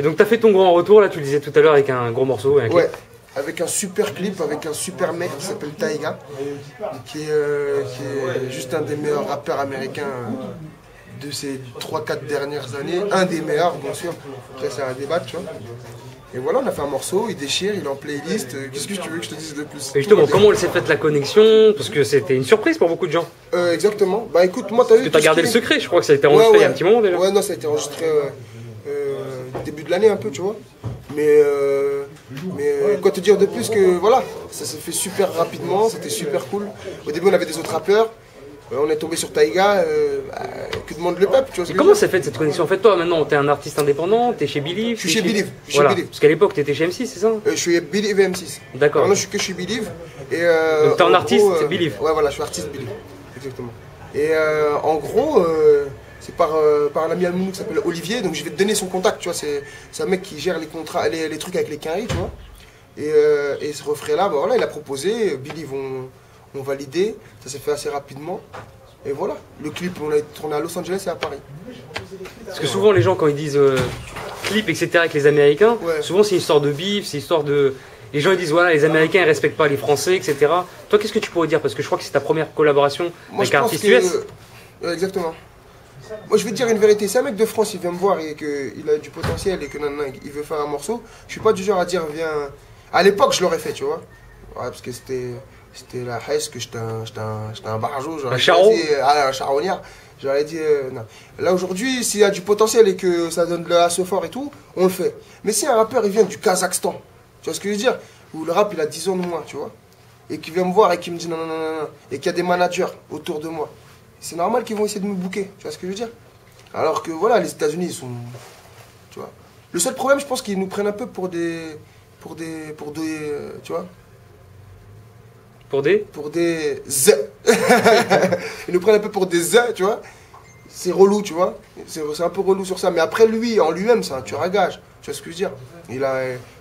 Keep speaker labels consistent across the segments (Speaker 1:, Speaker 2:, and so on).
Speaker 1: Et donc, tu as fait ton grand retour, là, tu le disais tout à l'heure, avec un gros morceau. Un clip.
Speaker 2: Ouais, avec un super clip, avec un super mec qui s'appelle Taiga, qui est juste un des meilleurs rappeurs américains de ces 3-4 dernières années. Un des meilleurs, bien sûr. Après, c'est un débat, tu vois. Et voilà, on a fait un morceau, il déchire, il est en playlist. Qu'est-ce que tu veux que je te dise de plus?
Speaker 1: Et justement, comment elle s'est faite la connexion? Parce que c'était une surprise pour beaucoup de gens.
Speaker 2: Exactement. Bah écoute, moi, t'as vu.
Speaker 1: Parce que t'as gardé le secret, je crois que ça a été enregistré il y a un petit moment déjà.
Speaker 2: Ouais, non, ça a été enregistré début de l'année un peu, tu vois. Mais quoi te dire de plus que voilà, ça s'est fait super rapidement, c'était super cool. Au début, on avait des autres rappeurs. On est tombé sur Taiga, que demande le peuple, tu vois ce
Speaker 1: Et
Speaker 2: que
Speaker 1: comment
Speaker 2: je veux
Speaker 1: s'est faite cette connexion? En fait, toi, maintenant, t'es un artiste indépendant, t'es chez Believe.
Speaker 2: Je suis chez Believe.
Speaker 1: Voilà. Parce qu'à l'époque, t'étais chez M6, c'est ça?
Speaker 2: Je suis Believe et M6.
Speaker 1: D'accord.
Speaker 2: Maintenant, je suis que chez Believe.
Speaker 1: Donc, t'es un artiste, c'est Believe.
Speaker 2: Ouais, voilà, je suis artiste Believe. Exactement. Et en gros, c'est par un ami à nous qui s'appelle Olivier, donc je vais te donner son contact, tu vois. C'est un mec qui gère les contrats, les trucs avec les quinries, tu vois. Et ce refrain-là, bah, voilà, il a proposé, Believe ont validé, ça s'est fait assez rapidement. Et voilà, le clip, on l'a tourné à Los Angeles et à Paris.
Speaker 1: Parce que souvent, les gens, quand ils disent clip, etc., avec les Américains, souvent, c'est une histoire de bif, c'est une histoire de. Les gens ils disent, voilà, les Américains, ils respectent pas les Français, etc. Toi, qu'est-ce que tu pourrais dire? Parce que je crois que c'est ta première collaboration avec un artiste US.
Speaker 2: Exactement. Moi, je vais te dire une vérité. Si un mec de France, il vient me voir et qu'il a du potentiel et que il veut faire un morceau, je suis pas du genre à dire, viens. À l'époque, je l'aurais fait, tu vois. Ouais, parce que c'était la haisse que j'étais un barjot.
Speaker 1: Un charron.
Speaker 2: Un charognard. J'aurais dit non. Là aujourd'hui, s'il y a du potentiel et que ça donne de l'asso fort et tout, on le fait. Mais si un rappeur il vient du Kazakhstan, tu vois ce que je veux dire, où le rap il a 10 ans de moins, tu vois, et qui vient me voir et qui me dit non, non, non, non, et qu'il y a des managers autour de moi, c'est normal qu'ils vont essayer de me booker, tu vois ce que je veux dire. Alors que voilà, les États-Unis ils sont, tu vois. Le seul problème, je pense qu'ils nous prennent un peu pour des, tu vois.
Speaker 1: Pour des
Speaker 2: Z. Ils nous prennent un peu pour des Z, tu vois. C'est relou, tu vois. C'est un peu relou sur ça. Mais après, lui, en lui-même, c'est un tueur à gage. Tu vois ce que je veux dire.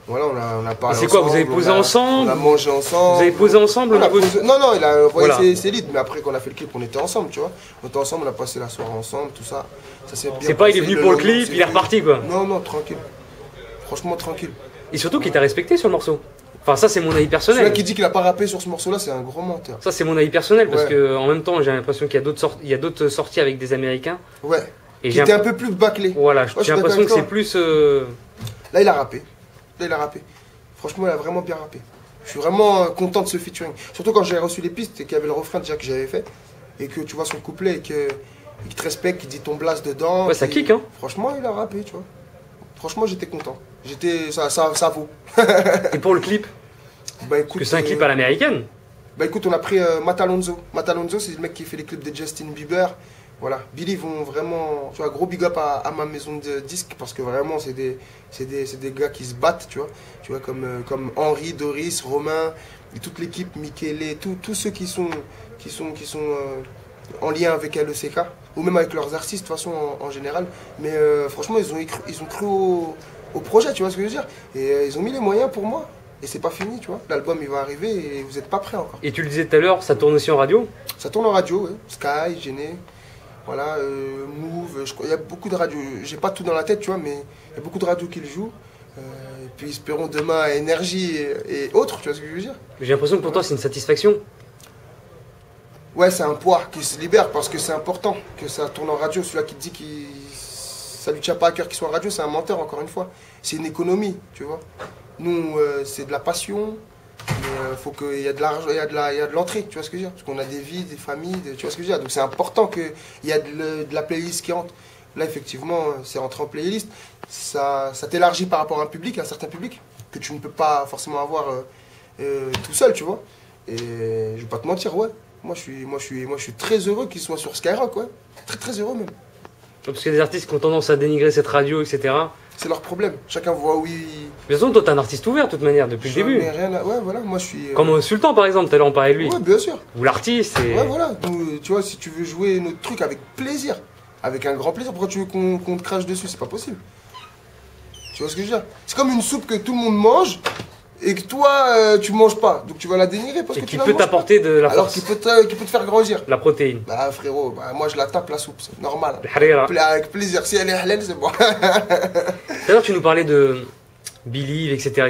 Speaker 2: Voilà, on a parlé.
Speaker 1: C'est quoi, vous avez posé ensemble?
Speaker 2: On a mangé ensemble.
Speaker 1: Vous avez posé ensemble
Speaker 2: Non, il a envoyé ses leads. Mais après, quand on a fait le clip, on était ensemble, tu vois. On était ensemble, on a passé la soirée ensemble, tout ça.
Speaker 1: C'est pas, il est venu pour le clip, il est reparti, quoi.
Speaker 2: Non, tranquille. Franchement, tranquille.
Speaker 1: Et surtout qu'il t'a respecté sur le morceau. Enfin, ça, c'est mon avis personnel.
Speaker 2: Celui qui dit qu'il a pas rappé sur ce morceau-là, c'est un gros menteur.
Speaker 1: Ça, c'est mon avis personnel, parce que en même temps, j'ai l'impression qu'il y a d'autres sorties avec des Américains.
Speaker 2: Ouais. Et qui était un peu plus bâclé.
Speaker 1: Voilà, j'ai l'impression que c'est plus.
Speaker 2: Là, il a rappé. Franchement, il a vraiment bien rappé. Je suis vraiment content de ce featuring. Surtout quand j'ai reçu les pistes et qu'il y avait le refrain déjà que j'avais fait. Et que tu vois son couplet et qu'il te respecte, qu'il dit ton blast dedans.
Speaker 1: Ouais, ça kick, hein.
Speaker 2: Franchement, il a rappé, tu vois. Franchement, j'étais content. Ça vaut.
Speaker 1: Et pour le clip?
Speaker 2: Bah écoute.
Speaker 1: Parce que c'est un clip à l'américaine.
Speaker 2: Bah écoute, on a pris Matt Alonso. Matt Alonso, c'est le mec qui fait les clips de Justin Bieber. Voilà. Billy vont vraiment. Tu vois, gros big up à ma maison de disques parce que vraiment, c'est des gars qui se battent, tu vois. Tu vois, comme Henri, Doris, Romain, et toute l'équipe, Michele, tous ceux qui sont en lien avec LECK, ou même avec leurs artistes de toute façon en général. Mais franchement, ils ont cru au projet, tu vois ce que je veux dire. Et ils ont mis les moyens pour moi. Et c'est pas fini, tu vois. L'album il va arriver et vous n'êtes pas prêts encore.
Speaker 1: Et tu le disais tout à l'heure, ça tourne aussi en radio?
Speaker 2: Ça tourne en radio, ouais. Sky, Gêné, voilà, Move, il y a beaucoup de radios. J'ai pas tout dans la tête, tu vois, mais il y a beaucoup de radios qui le jouent. Et puis espérons demain Énergie et autres, tu vois ce que je veux dire.
Speaker 1: J'ai l'impression que pour toi c'est une satisfaction.
Speaker 2: Ouais, c'est un poids qui se libère parce que c'est important que ça tourne en radio. Celui-là qui te dit que ça lui tient pas à cœur qu'il soit en radio, c'est un menteur, encore une fois. C'est une économie, tu vois. Nous, c'est de la passion, mais faut qu'il y ait de l'argent, il y a de l'entrée, tu vois ce que je veux dire. Parce qu'on a des vies, des familles, tu vois ce que je veux dire. Donc c'est important qu'il y ait de la playlist qui rentre. Là, effectivement, c'est rentré en playlist. Ça t'élargit par rapport à un certain public, que tu ne peux pas forcément avoir tout seul, tu vois. Et je vais pas te mentir, ouais. Moi, je suis très heureux qu'ils soient sur Skyrock, ouais. Très, très heureux même.
Speaker 1: Parce qu'il y a des artistes qui ont tendance à dénigrer cette radio, etc.
Speaker 2: C'est leur problème. Chacun voit où il...
Speaker 1: De toute façon, toi, t'es un artiste ouvert, de toute manière, depuis le début.
Speaker 2: Ouais, voilà, moi, je suis...
Speaker 1: Comme Sultan, par exemple, tout à l'heure, on parlait de lui.
Speaker 2: Ouais, bien sûr.
Speaker 1: Ou l'artiste, et...
Speaker 2: Ouais, voilà. Nous, tu vois, si tu veux jouer notre truc avec plaisir, avec un grand plaisir, pourquoi tu veux qu'on te crache dessus? C'est pas possible. Tu vois ce que je veux dire? C'est comme une soupe que tout le monde mange, et que toi, tu manges pas. Donc tu vas la dénigrer parce
Speaker 1: et
Speaker 2: que tu
Speaker 1: qui
Speaker 2: la
Speaker 1: peut
Speaker 2: manges pas.
Speaker 1: t'apporter de la
Speaker 2: Alors
Speaker 1: force.
Speaker 2: qu'il peut te faire grandir.
Speaker 1: La protéine.
Speaker 2: Bah frérot, bah, moi je la tape la soupe, c'est normal.
Speaker 1: Harira.
Speaker 2: Avec plaisir. Si elle est halal, c'est bon.
Speaker 1: Tout à l'heure, tu nous parlais de Believe, etc.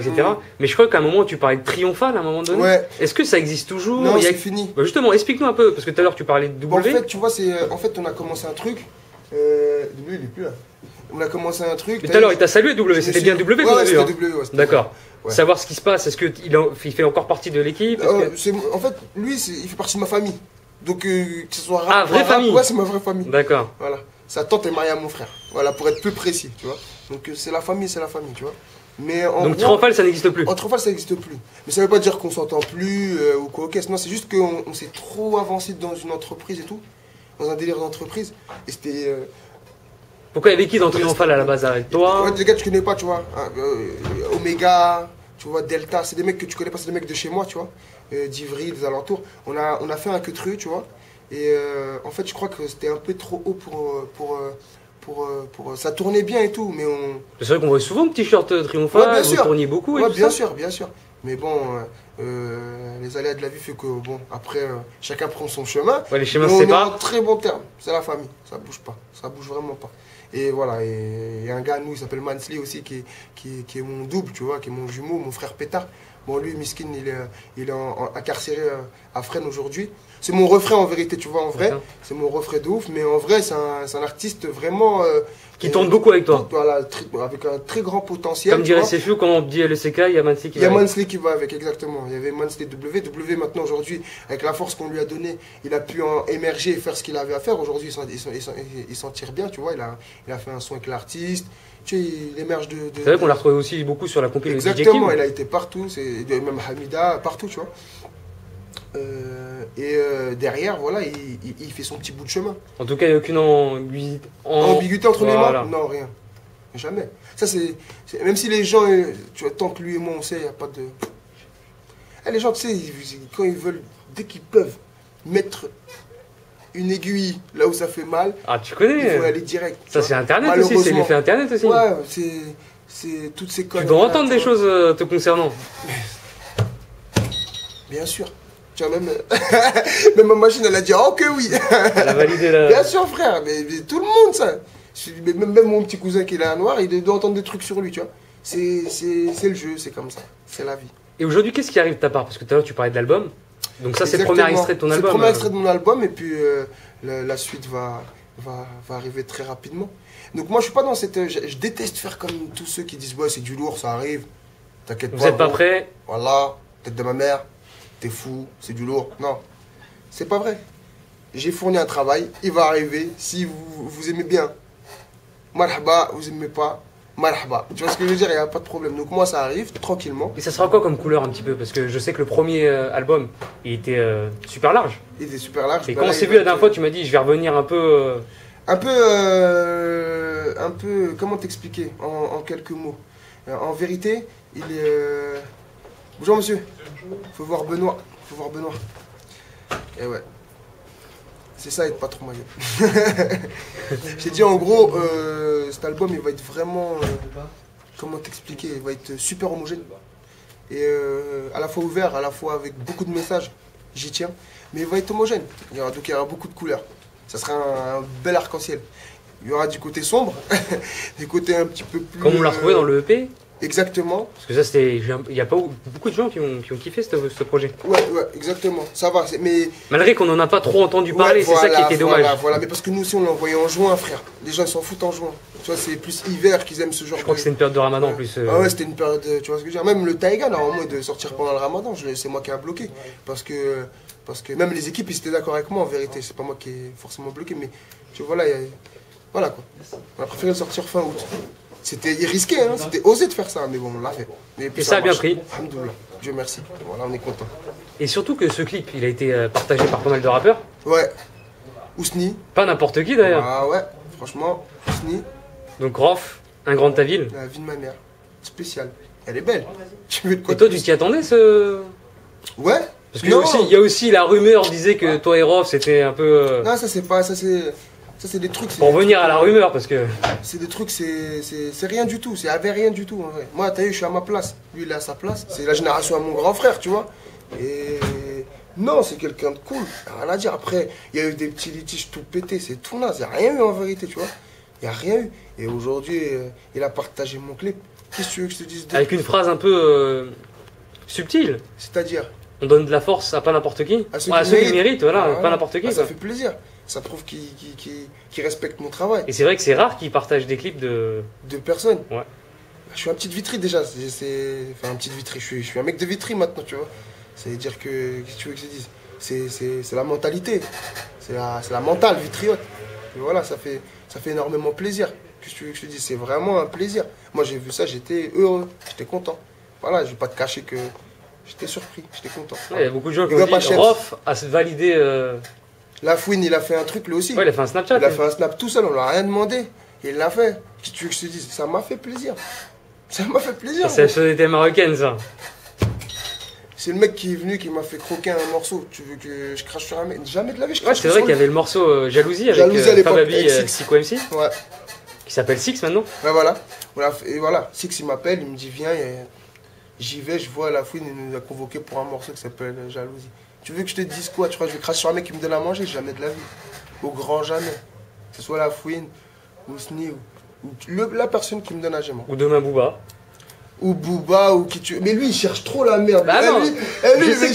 Speaker 1: Mais je crois qu'à un moment, tu parlais de Triomphal à un moment donné.
Speaker 2: Ouais.
Speaker 1: Est-ce que ça existe toujours?
Speaker 2: Non,
Speaker 1: Il y a-
Speaker 2: c'est fini.
Speaker 1: Bah, justement, explique-nous un peu, parce que tout à l'heure, tu parlais de
Speaker 2: Bon, en
Speaker 1: W.
Speaker 2: fait, tu vois, en fait, on a commencé un truc. W, il est plus là. On a commencé un truc.
Speaker 1: Mais tout à l'heure, il t'a salué W, c'était bien W qu'on
Speaker 2: ouais,
Speaker 1: a vu.
Speaker 2: c'était
Speaker 1: hein.
Speaker 2: W, ouais, c'était
Speaker 1: D'accord.
Speaker 2: Ouais.
Speaker 1: Savoir ce qui se passe, est-ce qu'il fait encore partie de l'équipe?
Speaker 2: En fait, lui, il fait partie de ma famille. Donc, que ce soit
Speaker 1: Ah, vraie famille.
Speaker 2: Ouais, c'est ma vraie famille.
Speaker 1: D'accord.
Speaker 2: Voilà. Sa tante est mariée à mon frère. Voilà, pour être plus précis, tu vois. Donc, c'est la famille, tu vois. Mais en
Speaker 1: Donc
Speaker 2: gros,
Speaker 1: Triomphal, ça n'existe plus.
Speaker 2: en Triomphal, ça n'existe plus. Mais ça veut pas dire qu'on s'entend plus ou quoi. Ok, non, c'est juste qu'on s'est trop avancé dans une entreprise et tout. Dans un délire d'entreprise. Et c'était.
Speaker 1: Pourquoi il y avait qui dans Triomphal à la base avec toi?
Speaker 2: Ouais, des gars que tu connais pas, tu vois. Omega, tu vois, Delta, c'est des mecs que tu connais pas, c'est des mecs de chez moi, tu vois. D'Ivry, des alentours. On a fait un queutru, tu vois. Et en fait, je crois que c'était un peu trop haut ça tournait bien et tout, mais on.
Speaker 1: C'est vrai qu'on voit souvent le t-shirt Triomphal,
Speaker 2: Ouais, bien
Speaker 1: vous
Speaker 2: sûr.
Speaker 1: tourniez beaucoup et
Speaker 2: Ouais,
Speaker 1: tout
Speaker 2: bien
Speaker 1: ça.
Speaker 2: sûr, bien sûr. Mais bon, les aléas de la vie fait que, bon, après, chacun prend son chemin.
Speaker 1: Ouais, les chemins
Speaker 2: Mais
Speaker 1: se
Speaker 2: on est
Speaker 1: séparent.
Speaker 2: en très bon terme. C'est la famille. Ça bouge pas. Ça bouge vraiment pas. Et voilà. Et il y a un gars, nous, il s'appelle Mansley aussi, qui est mon double, tu vois, qui est mon jumeau, mon frère Pétard. Bon, lui, Miskin, il est incarcéré à Fresnes aujourd'hui. C'est mon refrain en vérité, tu vois, en vrai.
Speaker 1: D'accord.
Speaker 2: C'est mon refrain de ouf. Mais en vrai, c'est un artiste vraiment.
Speaker 1: Qui tourne beaucoup avec toi.
Speaker 2: Voilà, avec un très grand potentiel.
Speaker 1: Comme
Speaker 2: tu
Speaker 1: dirait
Speaker 2: vois.
Speaker 1: Sefiu, quand on dit LCK, il y a Mansi qui
Speaker 2: Il y a
Speaker 1: va avec.
Speaker 2: Mansley qui va avec, exactement. Il y avait Mansley W. W maintenant, aujourd'hui, avec la force qu'on lui a donnée, il a pu émerger et faire ce qu'il avait à faire. Aujourd'hui, il s'en tire bien, tu vois. Il a fait un son avec l'artiste. Tu sais, il émerge de.
Speaker 1: C'est vrai qu'on l'a retrouvé aussi beaucoup sur la compil de DJ
Speaker 2: Exactement,
Speaker 1: Kim.
Speaker 2: il a été partout. Même Hamida, partout, tu vois. Derrière, voilà, il fait son petit bout de chemin.
Speaker 1: En tout cas, il n'y a aucune
Speaker 2: Ambiguïté entre les
Speaker 1: Voilà.
Speaker 2: mains? Non, rien. Jamais. Ça, même si les gens, tu vois, tant que lui et moi, on sait, il n'y a pas de. Les gens, tu sais, quand ils veulent, dès qu'ils peuvent mettre une aiguille là où ça fait mal,
Speaker 1: Ah, tu
Speaker 2: il
Speaker 1: connais.
Speaker 2: faut aller direct. tu
Speaker 1: Ça,
Speaker 2: vois.
Speaker 1: c'est Internet aussi, c'est
Speaker 2: Malheureusement.
Speaker 1: l'effet Internet aussi.
Speaker 2: Ouais, c'est toutes ces
Speaker 1: Tu
Speaker 2: conneries.
Speaker 1: dois entendre des choses te concernant.
Speaker 2: Bien sûr. Tu vois, même, même ma machine, elle a dit, oh que oui.
Speaker 1: Elle a validé la.
Speaker 2: Bien sûr, frère, mais tout le monde, ça. Même mon petit cousin qui est là noir, il doit entendre des trucs sur lui, tu vois. C'est le jeu, c'est comme ça. C'est la vie.
Speaker 1: Et aujourd'hui, qu'est-ce qui arrive de ta part? Parce que tout à l'heure, tu parlais de l'album. Donc, ça, c'est le premier
Speaker 2: Exactement.
Speaker 1: extrait de ton
Speaker 2: C'est
Speaker 1: album.
Speaker 2: le premier extrait de mon album, et puis la suite va arriver très rapidement. Donc moi, je suis pas dans cette. Je déteste faire comme tous ceux qui disent, ouais, c'est du lourd, ça arrive. T'inquiète pas.
Speaker 1: Vous n'êtes pas
Speaker 2: gros.
Speaker 1: prêts?
Speaker 2: Voilà, tête de ma mère, t'es fou, c'est du lourd. Non, c'est pas vrai. J'ai fourni un travail, il va arriver si vous aimez bien. Marhaba, vous aimez pas, marhaba. Tu vois ce que je veux dire, il n'y a pas de problème. Donc moi, ça arrive tranquillement.
Speaker 1: Et ça sera quoi comme couleur un petit peu? Parce que je sais que le premier album, il était super large.
Speaker 2: Il était super large.
Speaker 1: Et
Speaker 2: Ben
Speaker 1: quand on
Speaker 2: là,
Speaker 1: s'est
Speaker 2: il
Speaker 1: vu
Speaker 2: va
Speaker 1: la dernière
Speaker 2: être-
Speaker 1: fois, tu m'as dit, je vais revenir un peu.
Speaker 2: Un peu, comment t'expliquer en quelques mots. En vérité, il est. Bonjour monsieur. Faut voir Benoît. Faut voir Benoît. Et ouais. C'est ça être patron maillot. J'ai dit en gros, cet album il va être vraiment. Comment t'expliquer? Il va être super homogène. Et à la fois ouvert, à la fois avec beaucoup de messages. J'y tiens. Mais il va être homogène. Donc il y aura beaucoup de couleurs. Ça sera un bel arc-en-ciel. Il y aura du côté sombre, du côté un petit peu plus.
Speaker 1: Comme on l'a retrouvé dans le EP.
Speaker 2: Exactement.
Speaker 1: Parce que ça, c'était. Il n'y a pas beaucoup de gens qui ont kiffé ce projet.
Speaker 2: Ouais, exactement. Ça va. Mais.
Speaker 1: Malgré qu'on n'en a pas trop entendu parler,
Speaker 2: Ouais,
Speaker 1: c'est ça qui
Speaker 2: voilà,
Speaker 1: était dommage.
Speaker 2: Voilà. Mais parce que nous aussi, on l'a envoyé en juin, frère. Les gens, ils s'en foutent en juin. Tu vois, c'est plus hiver qu'ils aiment ce genre
Speaker 1: Je crois que c'était une période de ramadan en plus.
Speaker 2: Ah ouais, c'était une période. Tu vois ce que je veux dire? Même le Taïga, normalement, de sortir pendant le ramadan, c'est moi qui ai bloqué. Parce que même les équipes, ils étaient d'accord avec moi, en vérité. C'est pas moi qui ai forcément bloqué. Mais tu vois, là, voilà quoi. On a préféré le sortir fin août. C'était risqué, hein, c'était osé de faire ça, mais bon, on l'a fait.
Speaker 1: Et ça a bien pris.
Speaker 2: Alhamdoulilah, Dieu merci. Voilà, on est content.
Speaker 1: Et surtout que ce clip, il a été partagé par pas mal de rappeurs.
Speaker 2: Ouais. Ousni.
Speaker 1: Pas n'importe qui d'ailleurs.
Speaker 2: Ah ouais, franchement, Ousni,
Speaker 1: Donc Rof, un grand de ta ville.
Speaker 2: la vie de ma mère. Spéciale. Elle est belle. Tu veux de quoi
Speaker 1: Et toi,
Speaker 2: de
Speaker 1: tu
Speaker 2: plus?
Speaker 1: t'y attendais ce.
Speaker 2: Ouais.
Speaker 1: Parce que
Speaker 2: Non.
Speaker 1: il y a aussi la rumeur disait que toi et Rof, c'était un peu.
Speaker 2: Non, ça c'est pas. Ça c'est. Ça, c'est des trucs.
Speaker 1: Pour revenir à la rumeur, parce que.
Speaker 2: C'est des trucs, c'est rien du tout. C'est avec rien du tout, en vrai. Moi, t'as vu, je suis à ma place. Lui, il est à sa place. C'est la génération à mon grand frère, tu vois. Et non, c'est quelqu'un de cool. Rien à dire. Après, il y a eu des petits litiges tout pétés. C'est tout naze. Il n'y a rien eu en vérité, tu vois. Il n'y a rien eu. Et aujourd'hui, il a partagé mon clip. Qu'est-ce que tu veux que je te dise de...
Speaker 1: Avec une phrase un peu subtile.
Speaker 2: C'est-à-dire,
Speaker 1: on donne de la force à pas n'importe qui.
Speaker 2: à ceux
Speaker 1: qui méritent, voilà, pas n'importe qui.
Speaker 2: Ça fait plaisir. Ça prouve qu'il respecte mon travail.
Speaker 1: Et c'est vrai que c'est rare qu'il partage des clips de
Speaker 2: personnes.
Speaker 1: Ouais.
Speaker 2: Je suis un petit Vitry déjà. Enfin, un petit Vitry. Je suis un mec de Vitry maintenant, tu vois. C'est-à-dire que, qu'est-ce que tu veux que je dise, c'est la mentalité. C'est la mentale vitriote. Et voilà, ça fait énormément plaisir. Qu'est-ce que tu veux que je te dise, c'est vraiment un plaisir. Moi, j'ai vu ça, j'étais heureux, j'étais content. Voilà, je vais pas te cacher que j'étais surpris, j'étais content.
Speaker 1: Ouais, il y a beaucoup de gens qui ont dit Rof a validé.
Speaker 2: La Fouine, il a fait un truc lui aussi.
Speaker 1: Ouais, il a fait un Snapchat.
Speaker 2: Il a fait un Snap tout seul, on lui a rien demandé. Il l'a fait. Qu'est-ce que tu veux que je te dise, ça m'a fait plaisir. Ça m'a fait plaisir.
Speaker 1: C'est la société marocaine, ça.
Speaker 2: C'est le mec qui est venu, qui m'a fait croquer un morceau. Tu veux que je crache sur un mec? Jamais de la vie, je crache
Speaker 1: sur un mec. Ouais, c'est vrai qu'il y avait le morceau Jalousie avec Fababi, Six MC.
Speaker 2: Ouais.
Speaker 1: Qui s'appelle Six maintenant.
Speaker 2: Ouais, voilà. Et voilà, Six il m'appelle, il me dit viens. J'y vais, je vois la Fouine, il nous a convoqué pour un morceau qui s'appelle Jalousie. Tu veux que je te dise quoi? Tu crois que je vais cracher sur un mec qui me donne à manger? Jamais de la vie. Au grand jamais. Que ce soit la Fouine, ou Sni, ou la personne qui me donne à manger.
Speaker 1: Ou demain Booba.
Speaker 2: Ou Booba, ou qui tu... Mais lui, il cherche trop la merde.
Speaker 1: Bah non, je sais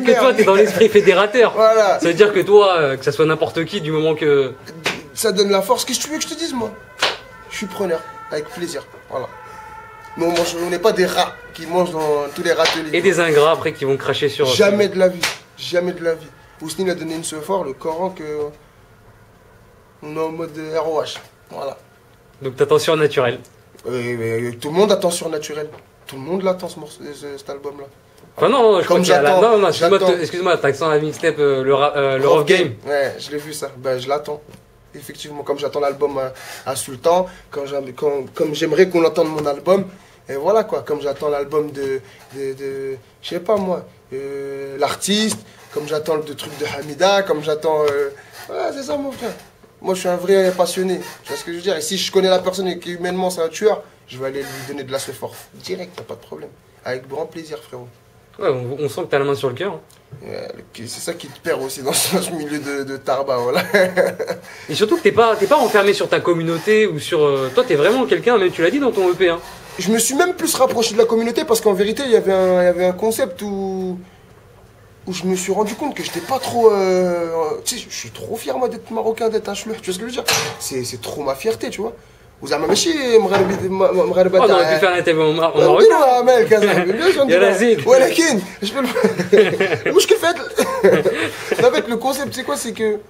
Speaker 1: que toi, t'es dans l'esprit fédérateur.
Speaker 2: Voilà.
Speaker 1: Ça veut dire que toi, que ça soit n'importe qui, du moment que...
Speaker 2: Ça donne la force. Qu'est-ce que tu veux que je te dise, moi? Je suis preneur, avec plaisir. Voilà. Mais on n'est pas des rats qui mangent dans tous les râteliers.
Speaker 1: Et des ingrats après qui vont cracher sur...
Speaker 2: Jamais de la vie. Jamais de la vie. Ousni a donné une fort, le Coran, que... On est en mode ROH. Voilà.
Speaker 1: Donc t'attends surnaturel.
Speaker 2: Oui, tout le monde attend surnaturel. Tout le monde l'attend, cet album-là.
Speaker 1: Enfin non, je crois qu'il y a la... Non, excuse-moi, t'as accent à la mixtape, le Rough Game.
Speaker 2: Ouais, je l'ai vu ça. Ben, je l'attends. Effectivement, comme j'attends l'album à Sultan, comme j'aimerais qu'on entende mon album, et voilà quoi, comme j'attends l'album de je sais pas moi, l'artiste, comme j'attends le truc de Hamida, comme j'attends... Voilà, c'est ça mon frère. Moi je suis un vrai passionné, tu vois ce que je veux dire, et si je connais la personne et qu'humainement c'est un tueur, je vais aller lui donner de la force direct, y a pas de problème. Avec grand plaisir frérot.
Speaker 1: Ouais, on sent que t'as la main sur le cœur.
Speaker 2: C'est ça qui te perd aussi dans ce milieu de Tarba, voilà.
Speaker 1: Et surtout que t'es pas enfermé sur ta communauté ou sur... toi, t'es vraiment quelqu'un, même tu l'as dit dans ton EP. Hein.
Speaker 2: Je me suis même plus rapproché de la communauté parce qu'en vérité, il y avait un concept où je me suis rendu compte que j'étais pas trop... tu sais, je suis trop fier, moi, d'être marocain, d'être un chleur, tu vois ce que je veux dire? C'est trop ma fierté, tu vois. وزعما ماشي مغاربه
Speaker 1: on aurait pu faire l'interview en marocain
Speaker 2: نديروها مالك
Speaker 1: يا زيد
Speaker 2: ولكن المشكل في هذا avec le concept c'est quoi, c'est que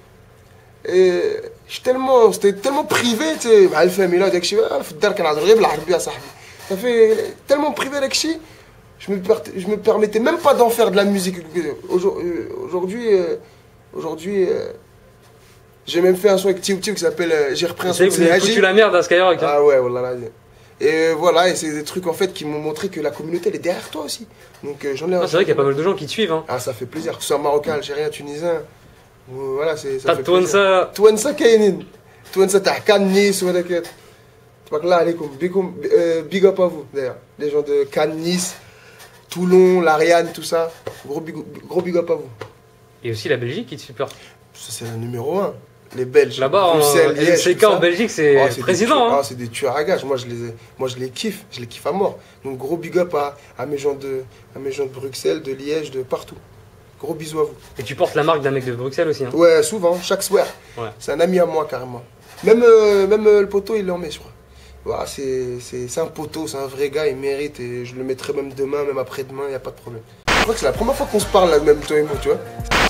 Speaker 2: c'était tellement privé tu sais مع الفاميلا وداك الشيء في الدار كنهضر غير بالعربيه صاحبي ça fait tellement privé داك الشيء je me permettais même pas d'en faire de la musique aujourd'hui j'ai même fait un son avec Tio qui s'appelle J'ai repris un son.
Speaker 1: Vous avez foutu la merde à Skyrock.
Speaker 2: Ah ouais, voilà. Et voilà, et c'est des trucs en fait qui m'ont montré que la communauté elle est derrière toi aussi. Donc j'en ai.
Speaker 1: C'est vrai qu'il y a pas mal de gens qui te suivent. Hein.
Speaker 2: Ah, ça fait plaisir. Que ce soit marocain, algérien, tunisien. Voilà, c'est.
Speaker 1: Touansa.
Speaker 2: Touansa Kainin. Touansa t'as Cannes, Nice, ou d'accord. Tabarakallah alaikum. Big up à vous d'ailleurs. Les gens de Cannes, Nice, Toulon, l'Ariane, tout ça. Gros big up à vous.
Speaker 1: Et aussi la Belgique qui te supporte.
Speaker 2: Ça c'est le numéro 1. Les Belges,
Speaker 1: là-bas, en Belgique, c'est président.
Speaker 2: Ah, c'est des tueurs à gages. Moi, je les kiffe. Je les kiffe à mort. Donc, gros big up à mes gens de Bruxelles, de Liège, de partout. Gros bisous à vous.
Speaker 1: Et tu portes la marque d'un mec de Bruxelles aussi. Hein.
Speaker 2: Ouais, souvent, chaque soir. Ouais. C'est un ami à moi, carrément. Même le poteau, il l'en met, je crois. Voilà, c'est un poteau, c'est un vrai gars, il mérite. Et je le mettrai même demain, même après-demain, il n'y a pas de problème. Je crois que c'est la première fois qu'on se parle, là, même toi et moi, tu vois.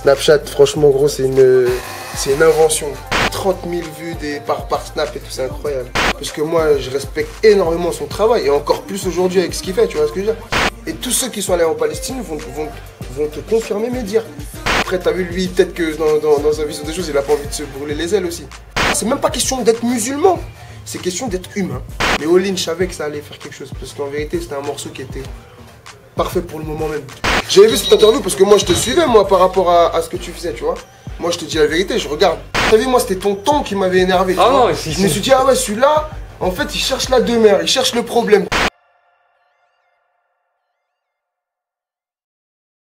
Speaker 2: Snapchat, franchement, gros, c'est une invention. 30 000 vues par snap et tout, c'est incroyable. Parce que moi, je respecte énormément son travail, et encore plus aujourd'hui avec ce qu'il fait, tu vois ce que je veux dire. Et tous ceux qui sont allés en Palestine vont te confirmer mes dires. Après, t'as vu, lui, peut-être que dans sa vision des choses, il a pas envie de se brûler les ailes aussi. C'est même pas question d'être musulman, c'est question d'être humain. Mais Olin, je savais que ça allait faire quelque chose, parce qu'en vérité, c'était un morceau qui était parfait pour le moment même. J'avais vu cette interview parce que moi je te suivais moi par rapport à ce que tu faisais, tu vois. Moi je te dis la vérité, je regarde T'as vu, moi, c'était ton ton qui m'avait énervé.
Speaker 1: Ah non,
Speaker 2: je me suis dit, ah ouais, celui-là, en fait, il cherche la demeure, il cherche le problème.